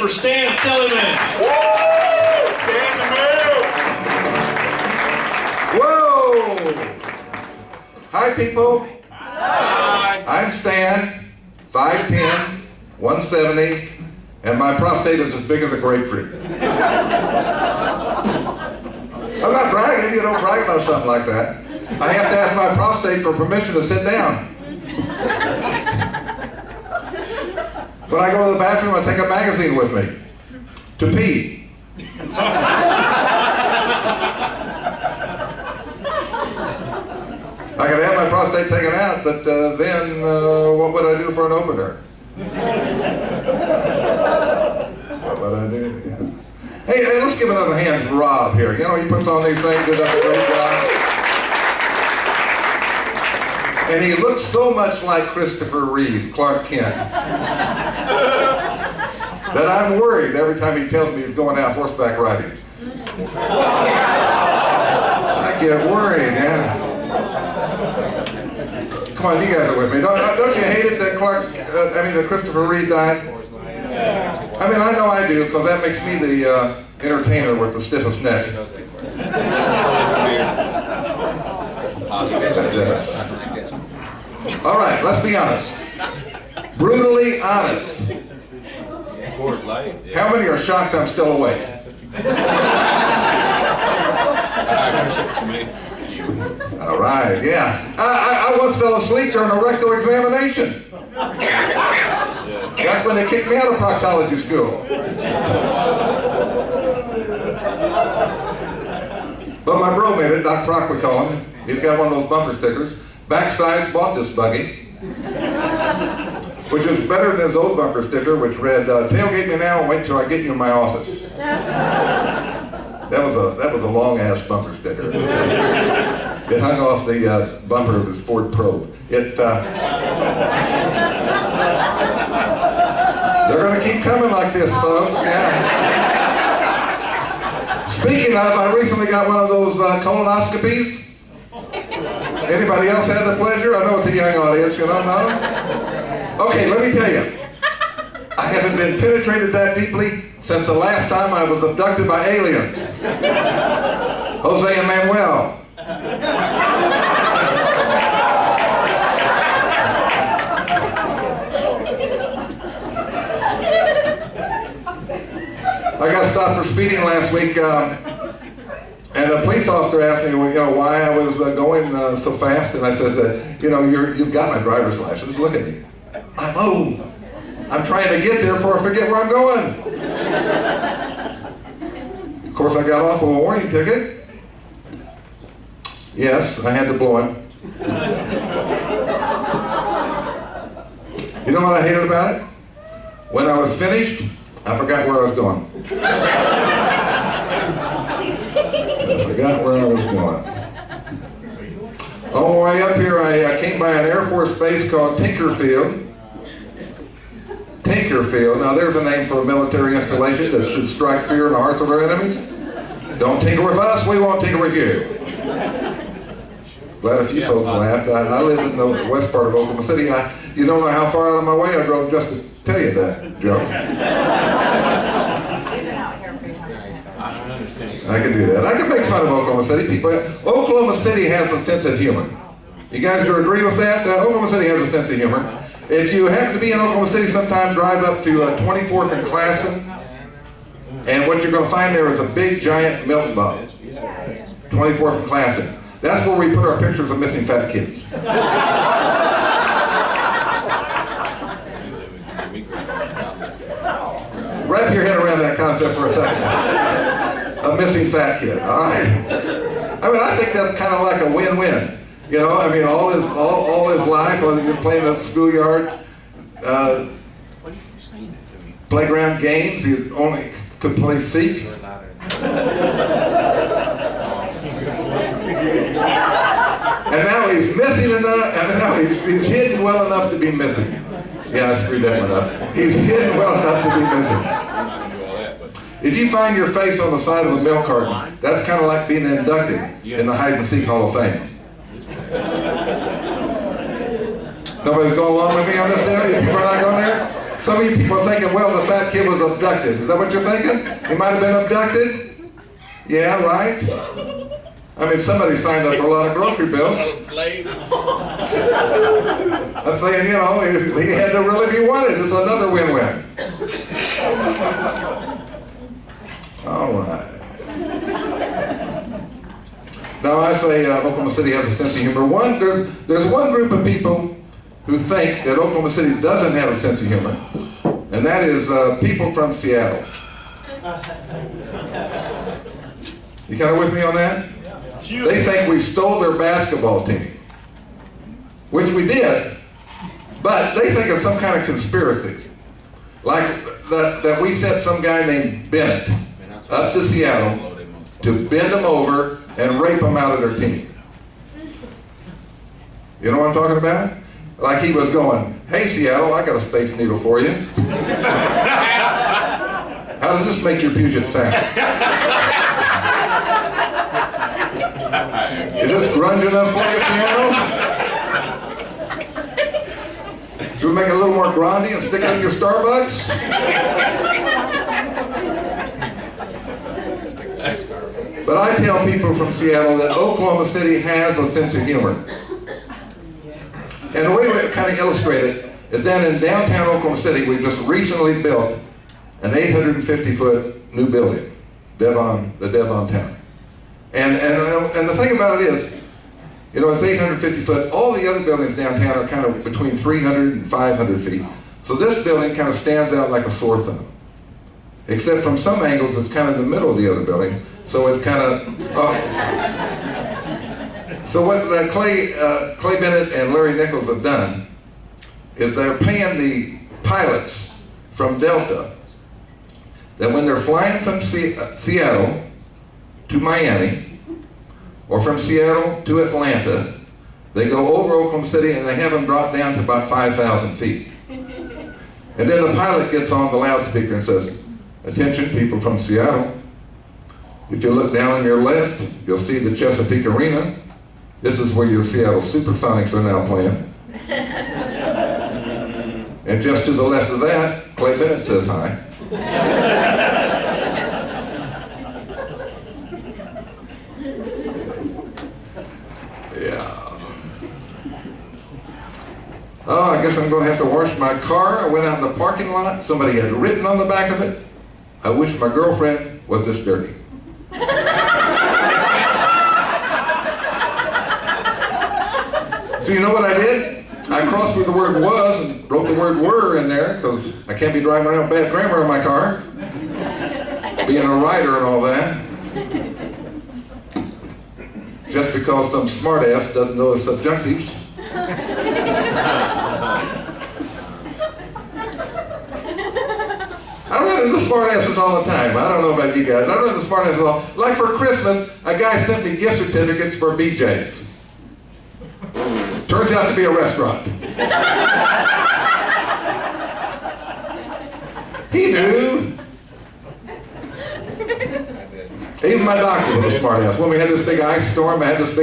for Stan Silliman. Whoa! Hi, people. Hi. I'm Stan, 5'10", 170, and my prostate is as big as a grapefruit. I'm not bragging. You don't brag about something like that. I have to ask my prostate for permission to sit down. When I go to the bathroom, I take a magazine with me to pee. I could have my prostate taken out, but then what would I do for an opener? What would I do? Yeah. Hey, let's give another hand to Rob here. You know, he puts on these things, does a great job. And he looks so much like Christopher Reeve, Clark Kent, that I'm worried every time he tells me he's going out horseback riding. I get worried, yeah. Come on, you guys are with me. Don't you hate it that that Christopher Reeve died? I mean, I know I do, because that makes me the entertainer with the stiffest neck. All right, let's be honest. Brutally honest. How many are shocked I'm still awake? All right, yeah. I once fell asleep during a rectal examination. That's when they kicked me out of proctology school. But my bro made it, Doc Proc we call him. He's got one of those bumper stickers. Backsides bought this buggy, which is better than his old bumper sticker, which read, tailgate me now and wait till I get you in my office. That was a long-ass bumper sticker. It hung off the bumper of his Ford Probe. They're going to keep coming like this, folks, yeah. Speaking of, I recently got one of those colonoscopies. Anybody else had the pleasure? I know it's a young audience, you don't know? Okay, let me tell you. I haven't been penetrated that deeply since the last time I was abducted by aliens. Jose and Manuel. I got stopped for speeding last week, and a police officer asked me, why I was going so fast, and I said that, you've got my driver's license. Look at me. I'm trying to get there before I forget where I'm going. Of course, I got off with a warning ticket. Yes, I had to blow him. You know what I hated about it? When I was finished, I forgot where I was going. I forgot where I was going. On the way up here, I came by an Air Force base called Tinkerfield. Tinkerfield. Now, there's a name for a military installation that should strike fear in the hearts of our enemies. Don't tinker with us, we won't tinker with you. Glad a few folks laughed. I live in the west part of Oklahoma City. You don't know how far out of my way I drove just to tell you that joke. I can do that. I can make fun of Oklahoma City people. Oklahoma City has a sense of humor. You guys do agree with that? Oklahoma City has a sense of humor. If you happen to be in Oklahoma City sometime, drive up to 24th and Classen, and what you're going to find there is a big, giant milk bottle. 24th and Classen. That's where we put our pictures of missing fat kids. Wrap your head around that concept for a second. A missing fat kid, all right? I mean, I think that's kind of like a win-win. All his life, whether you're playing at the schoolyard, playground games, he only could play seek. And now he's missing enough, he's hidden well enough to be missing. Yeah, I screwed that one up. He's hidden well enough to be missing. If you find your face on the side of a milk carton, that's kind of like being inducted in the Hide and Seek Hall of Fame. Nobody's going along with me on this deal? You people are not going there? Some of you people are thinking, well, the fat kid was abducted. Is that what you're thinking? He might have been abducted? Yeah, right? I mean, somebody signed up for a lot of grocery bills. I'm saying, you know, he had to really be wanted. It's another win-win. All right. Now, I say Oklahoma City has a sense of humor. There's one group of people who think that Oklahoma City doesn't have a sense of humor, and that is people from Seattle. You kind of with me on that? They think we stole their basketball team, which we did, but they think it's some kind of conspiracy. Like that we sent some guy named Bennett up to Seattle to bend them over and rape them out of their team. You know what I'm talking about? Like he was going, hey Seattle, I got a Space Needle for you. How does this make your Puget sound? Is this grunge enough for you, Seattle? Should we make it a little more grindy and stick it in your Starbucks? But I tell people from Seattle that Oklahoma City has a sense of humor. And the way we kind of illustrate it is that in downtown Oklahoma City, we just recently built an 850-foot new building, the Devon Tower. And the thing about it is, you know, it's 850 foot. All the other buildings downtown are kind of between 300 and 500 feet. So this building kind of stands out like a sore thumb. Except from some angles, it's kind of in the middle of the other building. So it's kind of, So what Clay Bennett and Larry Nichols have done is they're paying the pilots from Delta that when they're flying from Seattle to Miami, or from Seattle to Atlanta, they go over Oklahoma City and they have them drop down to about 5,000 feet. And then the pilot gets on the loudspeaker and says, attention people from Seattle, if you look down on your left, you'll see the Chesapeake Arena. This is where your Seattle Supersonics are now playing. And just to the left of that, Clay Bennett says hi. Oh, I guess I'm going to have to wash my car. I went out in the parking lot. Somebody had written on the back of it, I wish my girlfriend was this dirty. So you know what I did? I crossed where the word was and wrote the word were in there because I can't be driving around bad grammar in my car. Being a writer and all that. Just because some smartass doesn't know his subjunctives. I run into smartasses all the time. I don't know about you guys. I run into smartasses all. Like for Christmas, a guy sent me gift certificates for BJ's. Turns out to be a restaurant. He knew. Even my doctor was a smartass. When we had this big ice storm, I was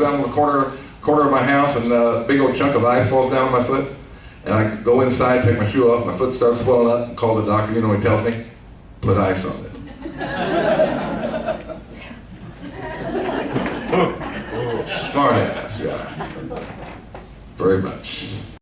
down in the corner of my house, and a big old chunk of ice falls down on my foot. And I go inside, take my shoe off, my foot starts swelling up, and call the doctor. You know what he tells me? Put ice on it. Smart ass, yeah. Very much.